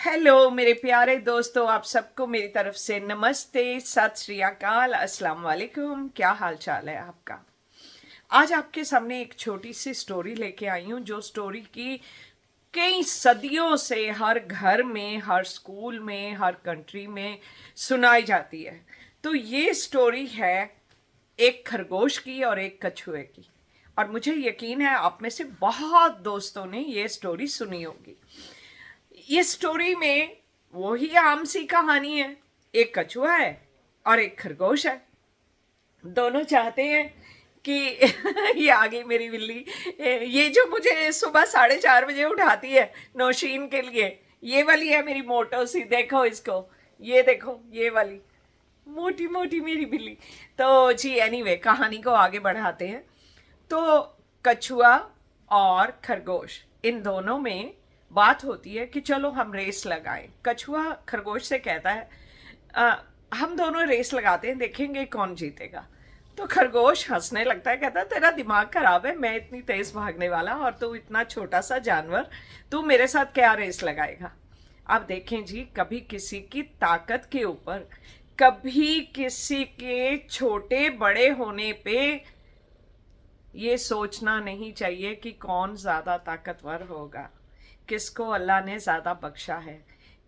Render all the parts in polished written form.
Hello मेरे प्यारे दोस्तों, आप सबको मेरी तरफ से नमस्ते, सत श्री अकाल, अस्सलाम वालेकुम। क्या हाल चाल है आपका? आज आपके सामने एक छोटी सी स्टोरी लेके आई हूँ, जो स्टोरी की कई सदियों से हर घर में, हर स्कूल में, हर कंट्री में सुनाई जाती है। तो ये स्टोरी है एक खरगोश की और एक कछुए की। और मुझे यकीन है आप में से बहुत दोस्तों ने ये स्टोरी सुनी होगी। इस स्टोरी में वही आम सी कहानी है। एक कछुआ है और एक खरगोश है। दोनों चाहते हैं कि ये आ गई मेरी बिल्ली, ये जो मुझे सुबह 4:30 बजे उठाती है नौशीन के लिए, ये वाली है मेरी मोटो सी। देखो इसको, ये देखो, ये वाली मोटी मोटी मेरी बिल्ली। तो जी एनीवे, कहानी को आगे बढ़ाते हैं। तो कछुआ और खरगोश, इन दोनों में बात होती है कि चलो हम रेस लगाएं। कछुआ खरगोश से कहता है हम दोनों रेस लगाते हैं, देखेंगे कौन जीतेगा। तो खरगोश हंसने लगता है, कहता है तेरा दिमाग खराब है, मैं इतनी तेज भागने वाला और तू इतना छोटा सा जानवर, तू मेरे साथ क्या रेस लगाएगा। अब देखें जी, कभी किसी की ताकत के ऊपर, कभी किसी के छोटे बड़े होने पे ये सोचना नहीं चाहिए कि कौन ज़्यादा ताकतवर होगा, किसको अल्लाह ने ज़्यादा बख्शा है,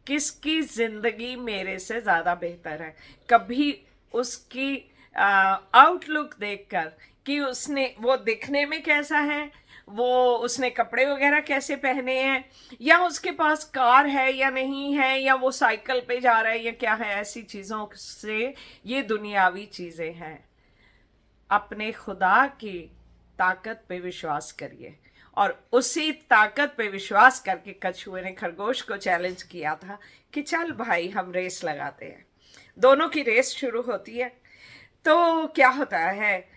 किसकी ज़िंदगी मेरे से ज़्यादा बेहतर है। कभी उसकी आउटलुक देखकर कि उसने, वो दिखने में कैसा है, वो उसने कपड़े वगैरह कैसे पहने हैं, या उसके पास कार है या नहीं है, या वो साइकिल पे जा रहा है या क्या है, ऐसी चीज़ों से ये दुनियावी चीज़ें हैं। अपने खुदा की ताकत पे विश्वास करिए। और उसी ताकत पे विश्वास करके कछुए ने खरगोश को चैलेंज किया था कि चल भाई हम रेस लगाते हैं। दोनों की रेस शुरू होती है। तो क्या होता है,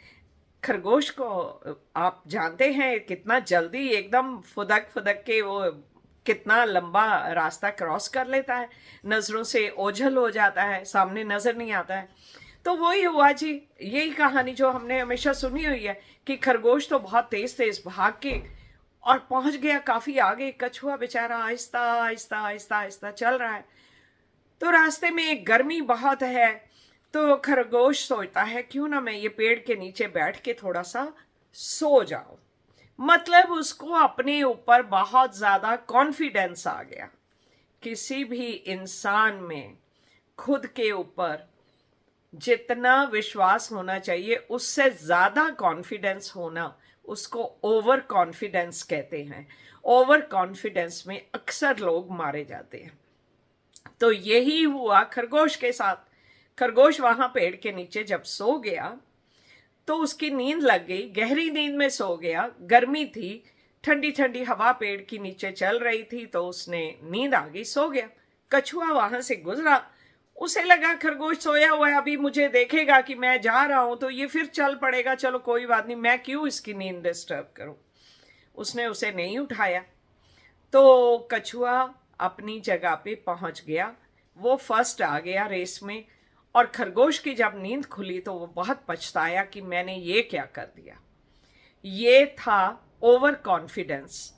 खरगोश को आप जानते हैं कितना जल्दी एकदम फुदक फुदक के वो कितना लंबा रास्ता क्रॉस कर लेता है, नज़रों से ओझल हो जाता है, सामने नज़र नहीं आता है। तो वही हुआ जी, यही कहानी जो हमने हमेशा सुनी हुई है कि खरगोश तो बहुत तेज तेज भाग के और पहुंच गया काफी आगे। कछुआ बेचारा आहिस्ता आहिस्ता आहिस्ता आहिस्ता चल रहा है। तो रास्ते में गर्मी बहुत है, तो खरगोश सोचता है क्यों ना मैं ये पेड़ के नीचे बैठ के थोड़ा सा सो जाऊं। मतलब उसको अपने ऊपर बहुत ज्यादा कॉन्फिडेंस आ गया। किसी भी इंसान में खुद के ऊपर जितना विश्वास होना चाहिए उससे ज्यादा कॉन्फिडेंस होना, उसको ओवर कॉन्फिडेंस कहते हैं। ओवर कॉन्फिडेंस में अक्सर लोग मारे जाते हैं। तो यही हुआ खरगोश के साथ। खरगोश वहां पेड़ के नीचे जब सो गया तो उसकी नींद लग गई, गहरी नींद में सो गया। गर्मी थी, ठंडी ठंडी हवा पेड़ के नीचे चल रही थी, तो उसने नींद आ गई, सो गया। कछुआ वहां से गुजरा, उसे लगा खरगोश सोया हुआ है, अभी मुझे देखेगा कि मैं जा रहा हूं तो ये फिर चल पड़ेगा, चलो कोई बात नहीं, मैं क्यों इसकी नींद डिस्टर्ब करूं। उसने उसे नहीं उठाया। तो कछुआ अपनी जगह पे पहुंच गया, वो फर्स्ट आ गया रेस में। और खरगोश की जब नींद खुली तो वो बहुत पछताया कि मैंने ये क्या कर दिया। ये था ओवर कॉन्फिडेंस।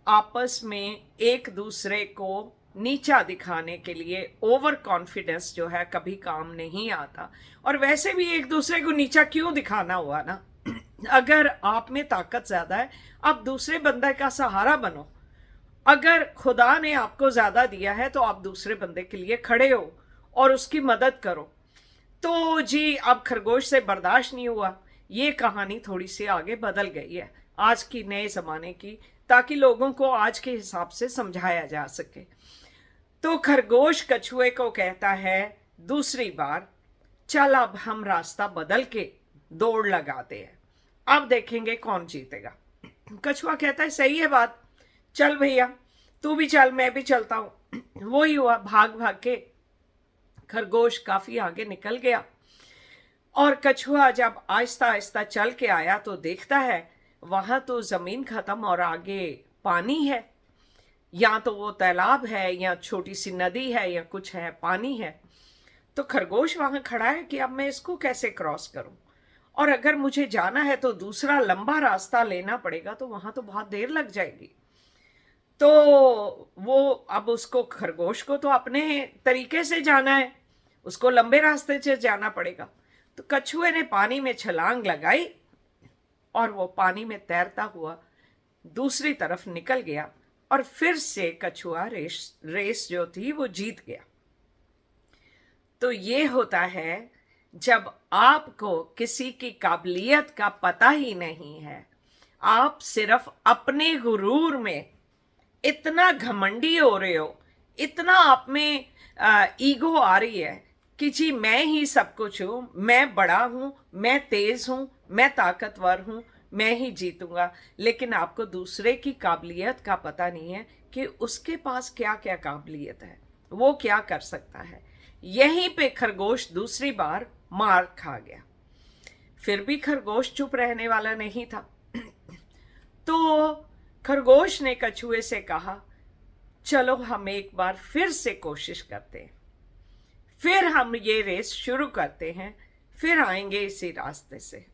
आपस में एक दूसरे को नीचा दिखाने के लिए ओवर कॉन्फिडेंस जो है कभी काम नहीं आता। और वैसे भी एक दूसरे को नीचा क्यों दिखाना हुआ ना। अगर आप में ताकत ज्यादा है, आप दूसरे बंदे का सहारा बनो। अगर खुदा ने आपको ज्यादा दिया है तो आप दूसरे बंदे के लिए खड़े हो और उसकी मदद करो। तो जी अब खरगोश से बर्दाश्त नहीं हुआ। ये कहानी थोड़ी सी आगे बदल गई है आज की नए जमाने की, ताकि लोगों को आज के हिसाब से समझाया जा सके। तो खरगोश कछुए को कहता है दूसरी बार, चल अब हम रास्ता बदल के दौड़ लगाते हैं, अब देखेंगे कौन जीतेगा। कछुआ कहता है सही है बात, चल भैया तू भी चल, मैं भी चलता हूं। वही हुआ, भाग भाग के खरगोश काफी आगे निकल गया। और कछुआ जब आहिस्ता आहिस्ता चल के आया तो देखता है वहां तो जमीन खत्म और आगे पानी है। या तो वो तालाब है या छोटी सी नदी है या कुछ है, पानी है। तो खरगोश वहां खड़ा है कि अब मैं इसको कैसे क्रॉस करूं, और अगर मुझे जाना है तो दूसरा लंबा रास्ता लेना पड़ेगा, तो वहां तो बहुत देर लग जाएगी। तो वो अब उसको, खरगोश को तो अपने तरीके से जाना है, उसको लंबे रास्ते से जाना पड़ेगा। तो कछुए ने पानी में छलांग लगाई और वो पानी में तैरता हुआ दूसरी तरफ निकल गया और फिर से कछुआ रेस जो थी वो जीत गया। तो ये होता है जब आपको किसी की काबिलियत का पता ही नहीं है, आप सिर्फ अपने गुरूर में इतना घमंडी हो रहे हो, इतना आप में ईगो आ रही है कि जी मैं ही सब कुछ हूं, मैं बड़ा हूं, मैं तेज हूं, मैं ताकतवर हूं, मैं ही जीतूंगा। लेकिन आपको दूसरे की काबिलियत का पता नहीं है कि उसके पास क्या क्या काबिलियत है, वो क्या कर सकता है। यहीं पे खरगोश दूसरी बार मार खा गया। फिर भी खरगोश चुप रहने वाला नहीं था। तो खरगोश ने कछुए से कहा, चलो हम एक बार फिर से कोशिश करते हैं, फिर हम ये रेस शुरू करते हैं, फिर आएंगे इसी रास्ते से।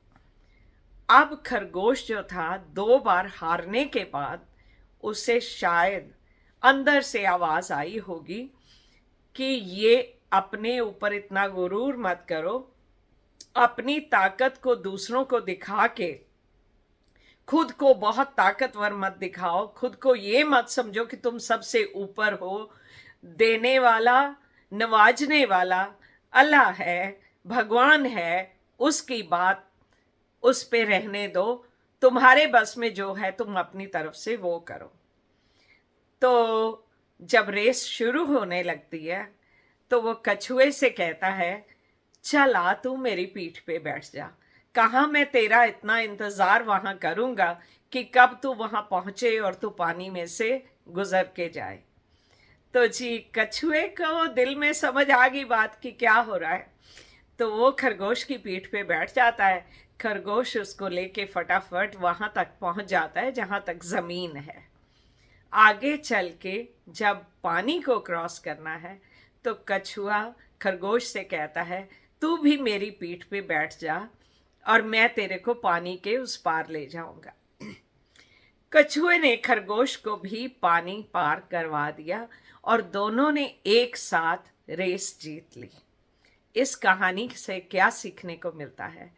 अब खरगोश जो था 2 बार हारने के बाद उसे शायद अंदर से आवाज आई होगी कि ये अपने ऊपर इतना गुरूर मत करो, अपनी ताकत को दूसरों को दिखा के खुद को बहुत ताकतवर मत दिखाओ, खुद को ये मत समझो कि तुम सबसे ऊपर हो। देने वाला, नवाजने वाला अल्लाह है, भगवान है, उसकी बात उस पे रहने दो। तुम्हारे बस में जो है तुम अपनी तरफ से वो करो। तो जब रेस शुरू होने लगती है तो वो कछुए से कहता है, चल आ तू मेरी पीठ पे बैठ जा, कहाँ मैं तेरा इतना इंतजार वहां करूंगा कि कब तू वहां पहुंचे और तू पानी में से गुजर के जाए। तो जी कछुए को दिल में समझ आ गई बात कि क्या हो रहा है, तो वो खरगोश की पीठ पे बैठ जाता है। खरगोश उसको लेके फटाफट वहां तक पहुंच जाता है जहां तक जमीन है। आगे चल के जब पानी को क्रॉस करना है तो कछुआ खरगोश से कहता है, तू भी मेरी पीठ पे बैठ जा और मैं तेरे को पानी के उस पार ले जाऊंगा। कछुए ने खरगोश को भी पानी पार करवा दिया और दोनों ने एक साथ रेस जीत ली। इस कहानी से क्या सीखने को मिलता है?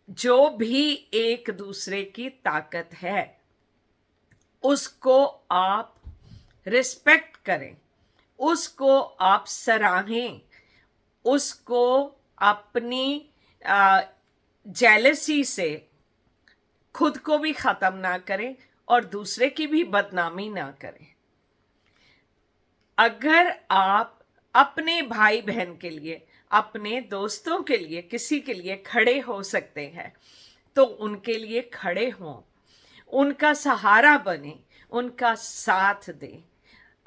जो भी एक दूसरे की ताकत है उसको आप रिस्पेक्ट करें, उसको आप सराहें, उसको अपनी जेलसी से खुद को भी खत्म ना करें और दूसरे की भी बदनामी ना करें। अगर आप अपने भाई बहन के लिए, अपने दोस्तों के लिए, किसी के लिए खड़े हो सकते हैं तो उनके लिए खड़े हों, उनका सहारा बने, उनका साथ दें।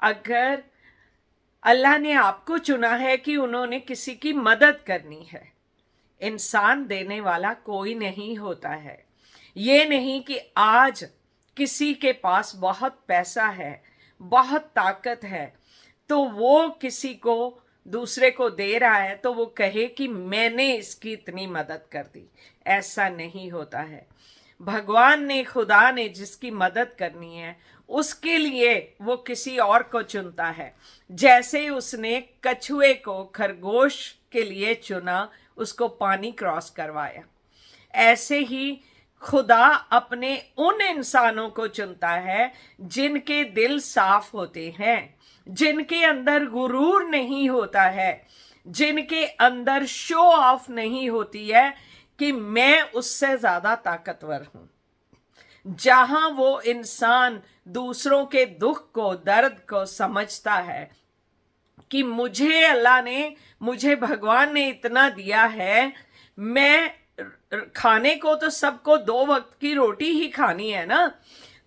अगर अल्लाह ने आपको चुना है कि उन्होंने किसी की मदद करनी है, इंसान देने वाला कोई नहीं होता है। ये नहीं कि आज किसी के पास बहुत पैसा है, बहुत ताकत है, तो वो किसी को, दूसरे को दे रहा है तो वो कहे कि मैंने इसकी इतनी मदद कर दी। ऐसा नहीं होता है। भगवान ने, खुदा ने जिसकी मदद करनी है उसके लिए वो किसी और को चुनता है। जैसे उसने कछुए को खरगोश के लिए चुना, उसको पानी क्रॉस करवाया, ऐसे ही खुदा अपने उन इंसानों को चुनता है जिनके दिल साफ होते हैं, जिनके अंदर गुरूर नहीं होता है, जिनके अंदर शो ऑफ नहीं होती है कि मैं उससे ज्यादा ताकतवर हूं। जहां वो इंसान दूसरों के दुख को, दर्द को समझता है कि मुझे अल्लाह ने, मुझे भगवान ने इतना दिया है, मैं खाने को तो सबको 2 वक्त की रोटी ही खानी है ना,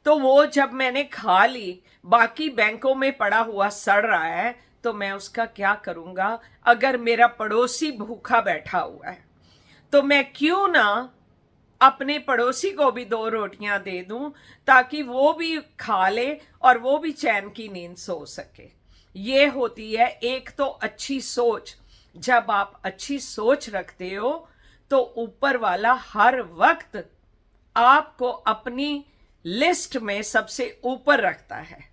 तो वो जब मैंने खा ली, बाकी बैंकों में पड़ा हुआ सड़ रहा है तो मैं उसका क्या करूंगा? अगर मेरा पड़ोसी भूखा बैठा हुआ है तो मैं क्यों ना अपने पड़ोसी को भी 2 रोटियां दे दूं ताकि वो भी खा ले और वो भी चैन की नींद सो सके। ये होती है एक तो अच्छी सोच। जब आप अच्छी सोच रखते हो तो ऊपर वाला हर वक्त आपको अपनी लिस्ट में सबसे ऊपर रखता है।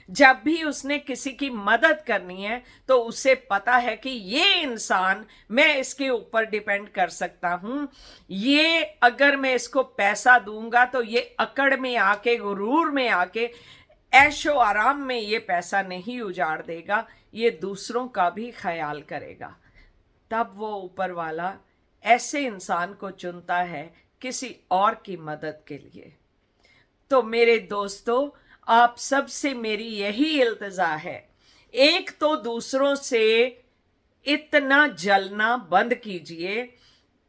जब भी उसने किसी की मदद करनी है तो उसे पता है कि ये इंसान, मैं इसके ऊपर डिपेंड कर सकता हूं, ये अगर मैं इसको पैसा दूंगा तो ये अकड़ में आके, गुरूर में आके, ऐशो आराम में ये पैसा नहीं उजाड़ देगा, ये दूसरों का भी ख्याल करेगा। तब वो ऊपर वाला ऐसे इंसान को चुनता है किसी और की मदद के लिए। तो मेरे दोस्तों, आप सबसे मेरी यही इल्तिजा है, एक तो दूसरों से इतना जलना बंद कीजिए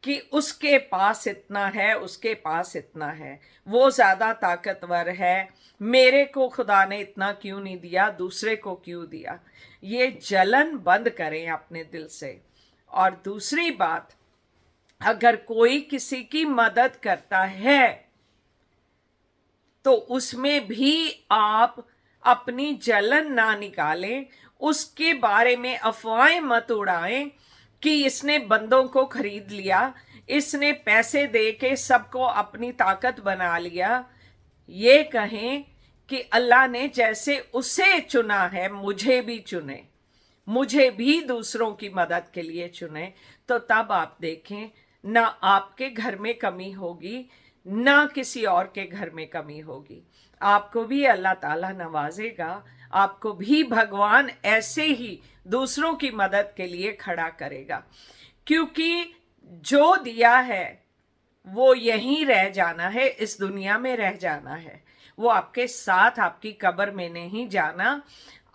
कि उसके पास इतना है, उसके पास इतना है, वो ज्यादा ताकतवर है, मेरे को खुदा ने इतना क्यों नहीं दिया, दूसरे को क्यों दिया। ये जलन बंद करें अपने दिल से। और दूसरी बात, अगर कोई किसी की मदद करता है तो उसमें भी आप अपनी जलन ना निकालें, उसके बारे में अफवाहें मत उड़ाएं कि इसने बंदों को खरीद लिया, इसने पैसे दे के सबको अपनी ताकत बना लिया। ये कहें कि अल्लाह ने जैसे उसे चुना है मुझे भी चुने, मुझे भी दूसरों की मदद के लिए चुने। तो तब आप देखें, ना आपके घर में कमी होगी, ना किसी और के घर में कमी होगी। आपको भी अल्लाह ताला नवाजेगा, आपको भी भगवान ऐसे ही दूसरों की मदद के लिए खड़ा करेगा। क्योंकि जो दिया है वो यहीं रह जाना है, इस दुनिया में रह जाना है, वो आपके साथ आपकी कब्र में नहीं जाना।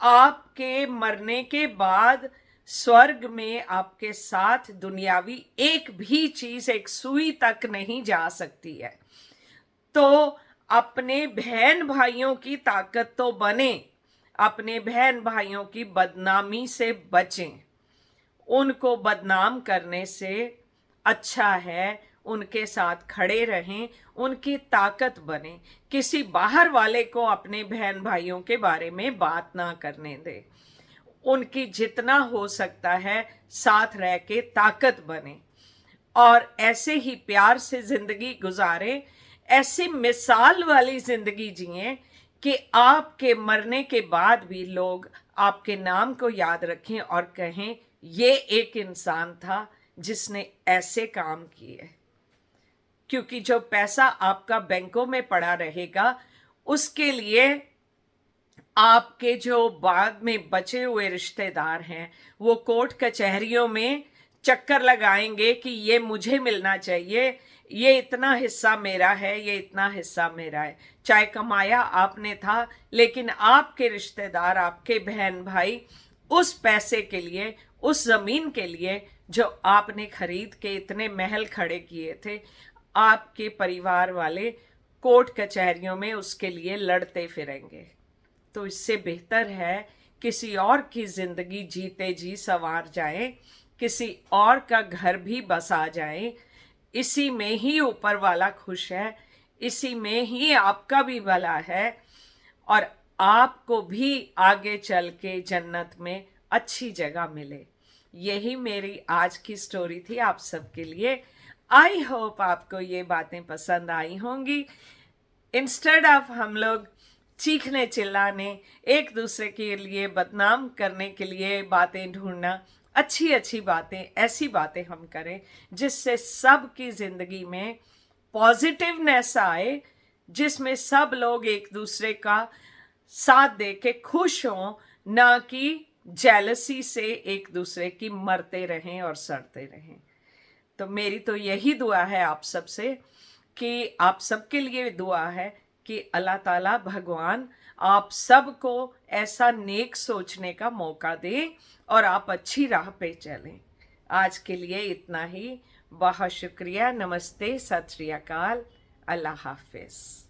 आपके मरने के बाद स्वर्ग में आपके साथ दुनियावी एक भी चीज, एक सुई तक नहीं जा सकती है। तो अपने बहन भाइयों की ताकत तो बने, अपने बहन भाइयों की बदनामी से बचें। उनको बदनाम करने से अच्छा है उनके साथ खड़े रहें, उनकी ताकत बने। किसी बाहर वाले को अपने बहन भाइयों के बारे में बात ना करने दे। उनकी जितना हो सकता है साथ रह के ताकत बने और ऐसे ही प्यार से जिंदगी गुजारें। ऐसी मिसाल वाली जिंदगी जिए कि आपके मरने के बाद भी लोग आपके नाम को याद रखें और कहें ये एक इंसान था जिसने ऐसे काम किए। क्योंकि जो पैसा आपका बैंकों में पड़ा रहेगा, उसके लिए आपके जो बाद में बचे हुए रिश्तेदार हैं वो कोर्ट कचहरियों में चक्कर लगाएंगे कि ये मुझे मिलना चाहिए, ये इतना हिस्सा मेरा है, ये इतना हिस्सा मेरा है। चाहे कमाया आपने था, लेकिन आपके रिश्तेदार, आपके बहन भाई उस पैसे के लिए, उस जमीन के लिए जो आपने खरीद के इतने महल खड़े किए थे, आपके परिवार वाले कोर्ट कचहरियों में उसके लिए लड़ते फिरेंगे। तो इससे बेहतर है किसी और की जिंदगी जीते जी संवार जाए, किसी और का घर भी बसा जाए। इसी में ही ऊपर वाला खुश है, इसी में ही आपका भी भला है और आपको भी आगे चल के जन्नत में अच्छी जगह मिले। यही मेरी आज की स्टोरी थी आप सबके लिए। आई होप आपको ये बातें पसंद आई होंगी। इंस्टेड ऑफ हम लोग चीखने चिल्लाने, एक दूसरे के लिए बदनाम करने के लिए बातें ढूंढना, अच्छी अच्छी बातें, ऐसी बातें हम करें जिससे सबकी जिंदगी में पॉजिटिवनेस आए, जिसमें सब लोग एक दूसरे का साथ दे के खुश हों, ना कि जेलसी से एक दूसरे की मरते रहें और सड़ते रहें। तो मेरी तो यही दुआ है आप सबसे कि आप सबके लिए दुआ है कि अल्लाह ताला भगवान आप सबको ऐसा नेक सोचने का मौका दे और आप अच्छी राह पे चलें। आज के लिए इतना ही। बहुत शुक्रिया। नमस्ते, सत श्री अकाल, अल्लाह हाफिज।